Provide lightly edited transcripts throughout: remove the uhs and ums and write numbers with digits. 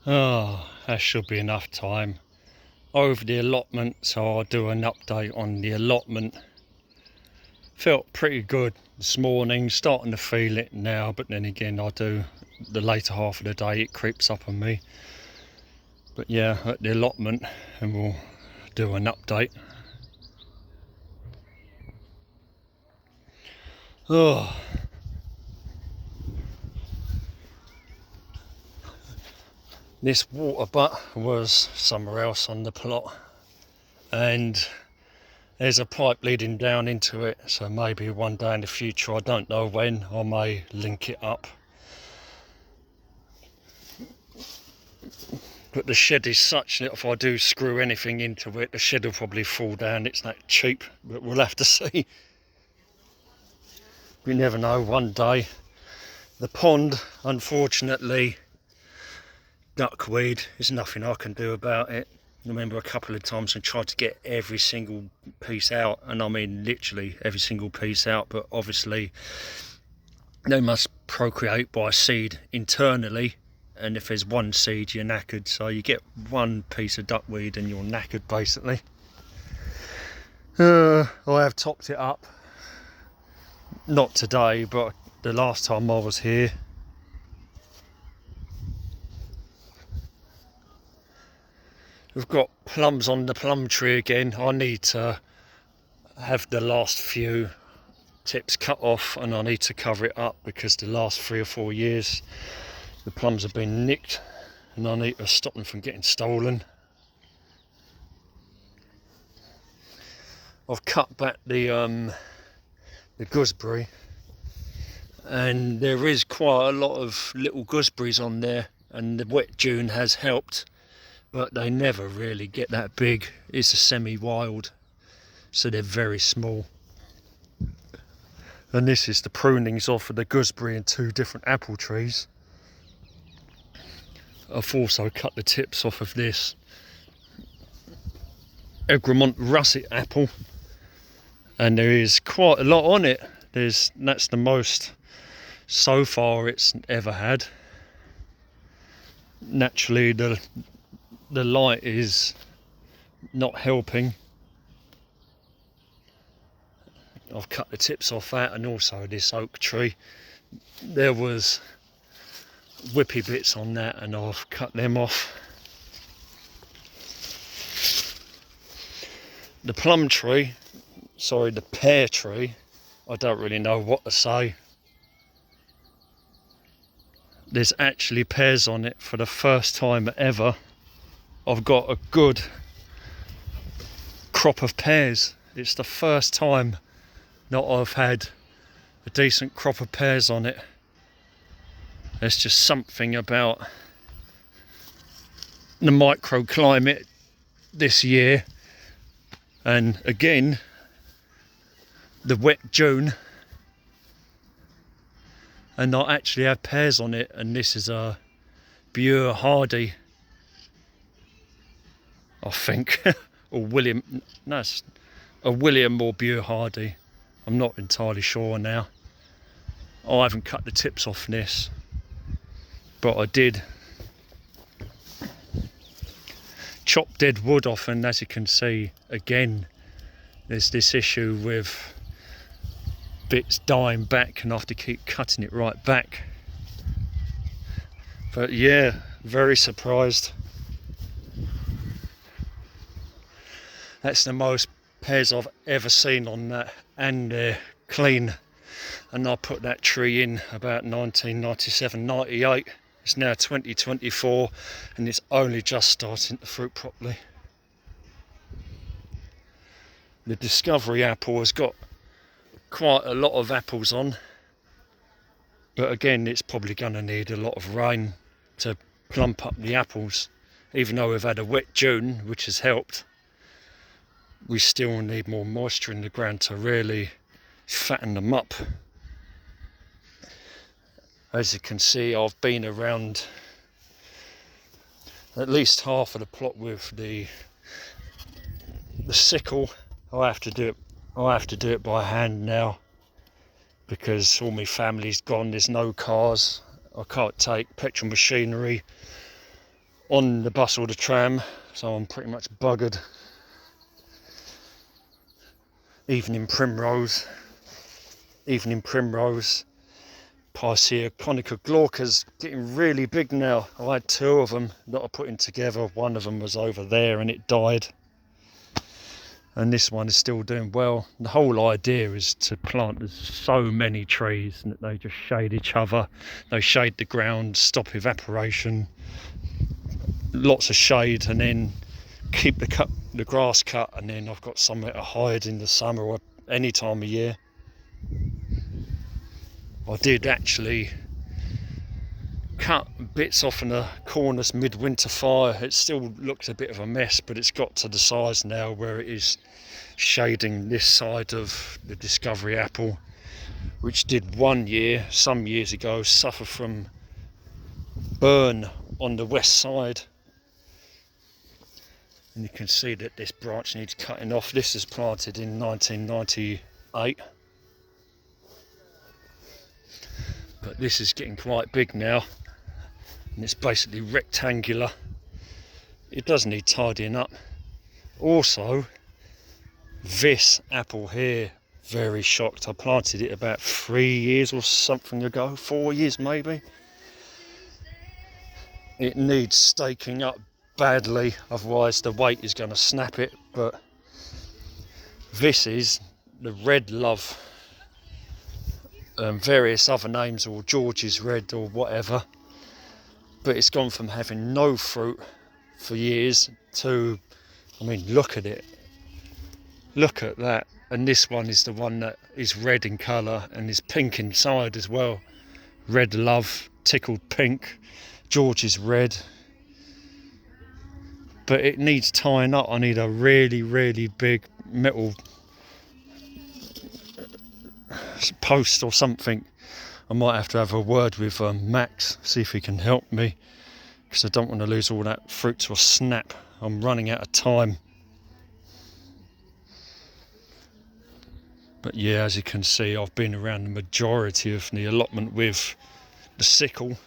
Oh, that should be enough time. Over the allotment, so I'll do an update on the allotment. Felt pretty good this morning, starting to feel it now, but then again I do the later half of the day, it creeps up on me. But yeah, at the allotment, and we'll do an update. Oh, this waterbutt was somewhere else on the plot, and there's a pipe leading down into it, so maybe one day in the future, I don't know when, I may link it up. But the shed is such that if I do screw anything into it, the shed will probably fall down. It's that cheap, but we'll have to see. You never know, one day. The pond, unfortunately, duckweed, there's nothing I can do about it. I remember a couple of times I tried to get every single piece out, and I mean literally every single piece out, but obviously they must procreate by seed internally, and if there's one seed you're knackered, so you get one piece of duckweed and you're knackered basically. I have topped it up, not today but the last time I was here. We've got plums on the plum tree again. I need to have the last few tips cut off, and I need to cover it up because the last 3 or 4 years the plums have been nicked, and I need to stop them from getting stolen. I've cut back the gooseberry, and there is quite a lot of little gooseberries on there, and the wet June has helped, but they never really get that big. It's a semi-wild, so they're very small. And this is the prunings off of the gooseberry and 2 different apple trees. I've also cut the tips off of this Egremont russet apple, and there is quite a lot on it. That's the most so far it's ever had. Naturally the light is not helping. I've cut the tips off that, and also this oak tree. There was whippy bits on that, and I've cut them off. The plum tree, sorry, the pear tree, I don't really know what to say. There's actually pears on it for the first time ever. I've got a good crop of pears. It's the first time that I've had a decent crop of pears on it. There's just something about the microclimate this year, and again the wet June, and I actually have pears on it. And this is a Bure Hardy, I think, or William, no, it's a William or Bure Hardy, I'm not entirely sure now. I haven't cut the tips off this, but I did chop dead wood off, and as you can see, again there's this issue with bits dying back, and I have to keep cutting it right back. But yeah, very surprised. That's the most pears I've ever seen on that, and they're clean. And I put that tree in about 1997, 98. It's now 2024, and it's only just starting to fruit properly. The Discovery apple has got quite a lot of apples on, but again it's probably going to need a lot of rain to plump up the apples. Even though we've had a wet June, which has helped, we still need more moisture in the ground to really fatten them up. As you can see, I've been around at least half of the plot with the sickle. I have to do it by hand now because all my family's gone. There's no cars. I can't take petrol machinery on the bus or the tram, so I'm pretty much buggered. Evening primrose, Picea conica glauca's getting really big now. I had 2 of them that I put in together. One of them was over there and it died, and this one is still doing well. The whole idea is to plant, there's so many trees and they just shade each other, they shade the ground, stop evaporation, lots of shade, and then keep the grass cut, and then I've got somewhere to hide in the summer or any time of year. I did actually cut bits off in the corners mid-winter fire. It still looks a bit of a mess, but it's got to the size now where it is shading this side of the Discovery apple, which did one year, some years ago, suffer from burn on the west side. And you can see that this branch needs cutting off. This is planted in 1998. But this is getting quite big now. And it's basically rectangular. It does need tidying up. Also, this apple here, very shocked. I planted it about 3 years or something ago, 4 years maybe. It needs staking up badly, otherwise the weight is going to snap it. But this is the red love, various other names, or George's red or whatever, but it's gone from having no fruit for years to, I mean, look at it, look at that. And this one is the one that is red in colour and is pink inside as well. Red love, tickled pink, George's red. But it needs tying up. I need a really big metal post or something. I might have to have a word with Max, see if he can help me, because I don't want to lose all that fruit to a snap. I'm running out of time. But yeah, as you can see, I've been around the majority of the allotment with the sickle.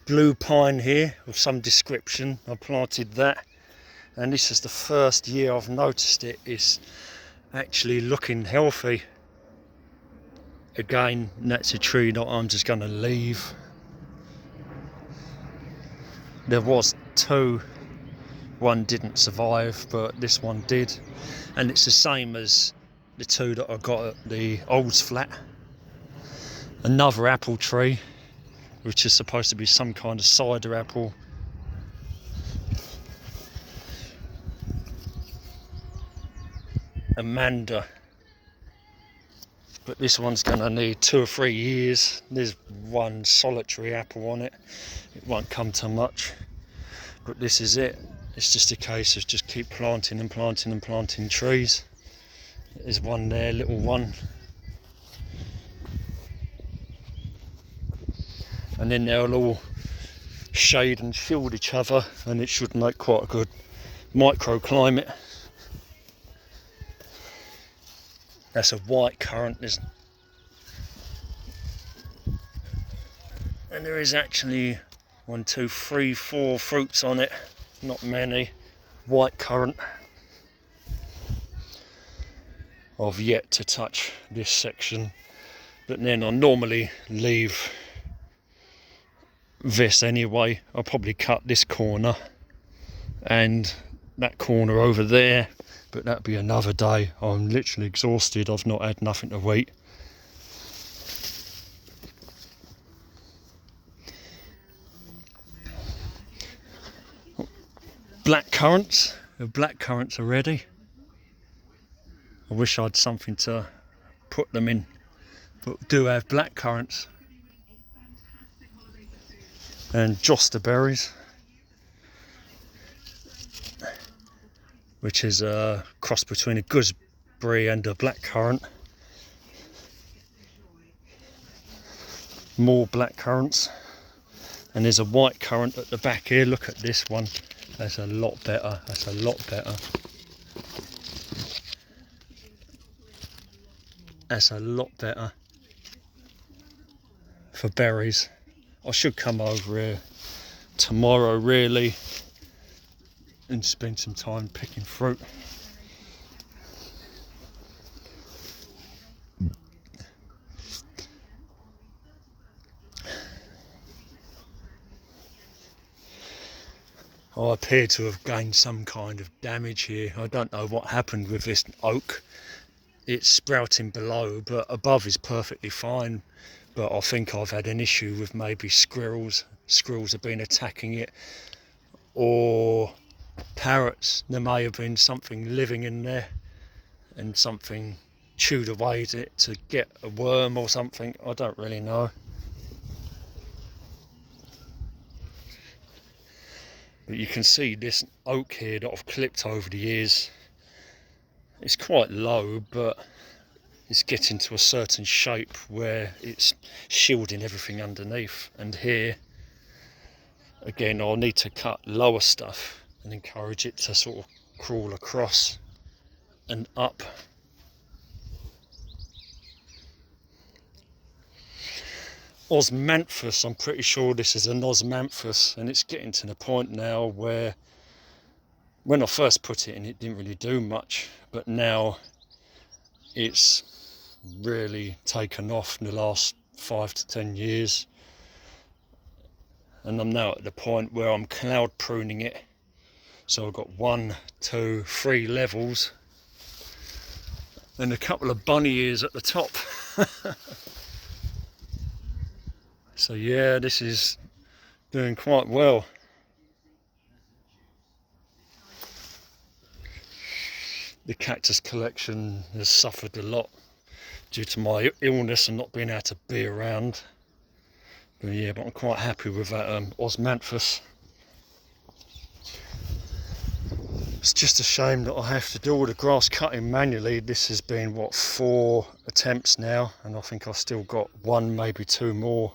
Blue pine here of some description, I planted that, and this is the first year I've noticed it is actually looking healthy. Again, that's a tree that I'm just going to leave. There was 2, one didn't survive, but this one did, and it's the same as the 2 that I got at the Olds flat. Another apple tree, which is supposed to be some kind of cider apple. Amanda. But this one's going to need 2 or 3 years. There's one solitary apple on it. It won't come to much. But this is it. It's just a case of just keep planting and planting and planting trees. There's one there, little one. And then they'll all shade and shield each other, and it should make quite a good microclimate. That's a white currant, and there is actually 1, 2, 3, 4 fruits on it, not many. White currant. I've yet to touch this section, but then I normally leave this anyway. I'll probably cut this corner and that corner over there, but that'll be another day. I'm literally exhausted. I've not had nothing to eat. Black currants. The black currants are ready. I wish I had something to put them in, but do have black currants. And joster berries, which is a cross between a gooseberry and a blackcurrant. More blackcurrants, And there's a white currant at the back here. Look at this one. That's a lot better. That's a lot better. That's a lot better for berries. I should come over here tomorrow really and spend some time picking fruit. I appear to have gained some kind of damage here. I don't know what happened with this oak. It's sprouting below, but above is perfectly fine. But I think I've had an issue with maybe squirrels. Squirrels have been attacking it, or parrots. There may have been something living in there and something chewed away at it to get a worm or something. I don't really know. But you can see this oak here that I've clipped over the years. It's quite low, but it's getting to a certain shape where it's shielding everything underneath. And here, again, I'll need to cut lower stuff and encourage it to sort of crawl across and up. Osmanthus, I'm pretty sure this is an osmanthus, and it's getting to the point now where when I first put it in it didn't really do much, but now it's really taken off in the last 5 to 10 years, and I'm now at the point where I'm cloud pruning it. So I've got 1, 2, 3 levels and a couple of bunny ears at the top. So yeah, this is doing quite well. The cactus collection has suffered a lot due to my illness and not being able to be around. But yeah, but I'm quite happy with that osmanthus. It's just a shame that I have to do all the grass cutting manually. This has been, what, 4 attempts now, and I think I've still got 1, maybe 2 more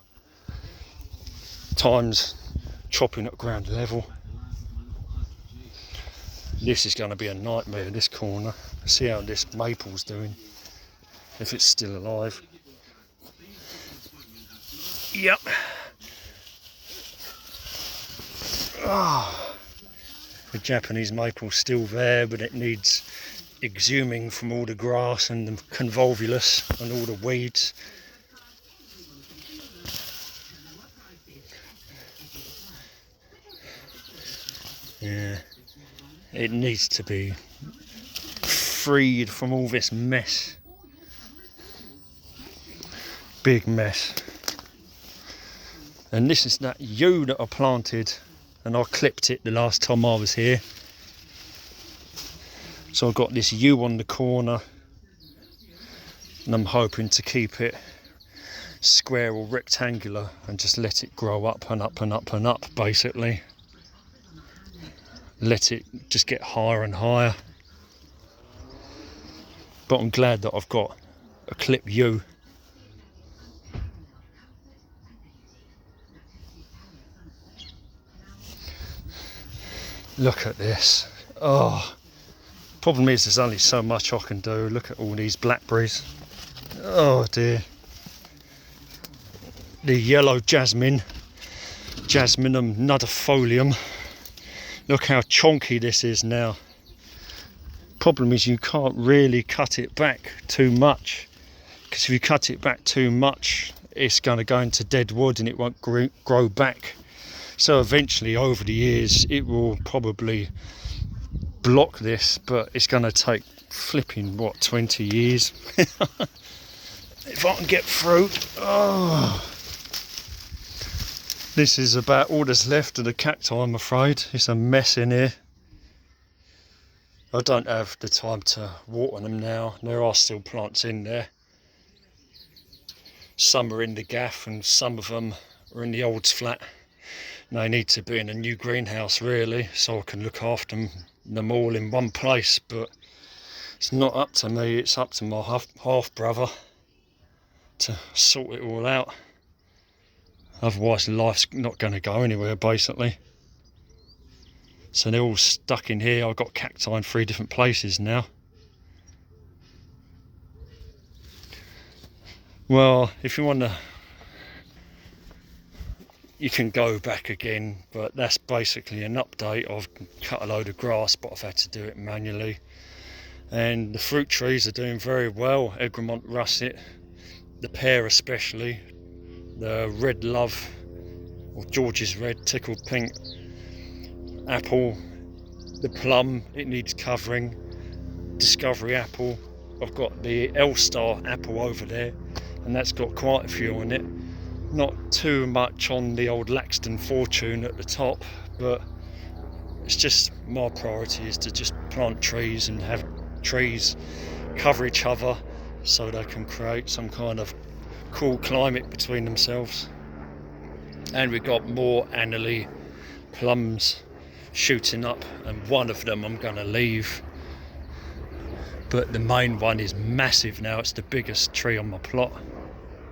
times chopping at ground level. This is going to be a nightmare, this corner. See how this maple's doing, if it's still alive. Yep. Ah, the Japanese maple's still there, but it needs exhuming from all the grass and the convolvulus and all the weeds. Yeah, it needs to be freed from all this mess. Big mess. And this is that yew that I planted, and I clipped it the last time I was here. So I've got this yew on the corner, and I'm hoping to keep it square or rectangular and just let it grow up and up and up and up, basically. Let it just get higher and higher. But I'm glad that I've got a clip yew. Look at this. Oh, problem is there's only so much I can do. Look at all these blackberries. Oh dear. The yellow jasmine, Jasminum nudifolium. Look how chonky this is now. Problem is you can't really cut it back too much, because if you cut it back too much it's going to go into dead wood and it won't grow back. So eventually over the years it will probably block this, but it's going to take flipping, what, 20 years if I can get through. Oh, this is about all that's left of the cacti, I'm afraid. It's a mess in here. I don't have the time to water them now. There are still plants in there. Some are in the gaff and some of them are in the old's flat. And they need to be in a new greenhouse really, so I can look after them all in one place. But it's not up to me, it's up to my half brother to sort it all out. Otherwise life's not going to go anywhere basically. So they're all stuck in here. I've got cacti in 3 different places now. Well, if you want to, you can go back again, but that's basically an update. I've cut a load of grass, but I've had to do it manually. And the fruit trees are doing very well. Egremont russet, the pear especially, the red love, or George's red, tickled pink, apple, the plum, it needs covering, discovery apple. I've got the L-Star apple over there, and that's got quite a few on it. Not too much on the old Laxton Fortune at the top, but it's just my priority is to just plant trees and have trees cover each other so they can create some kind of cool climate between themselves. And we've got more annually plums shooting up, and one of them I'm going to leave, but the main one is massive now. It's the biggest tree on my plot.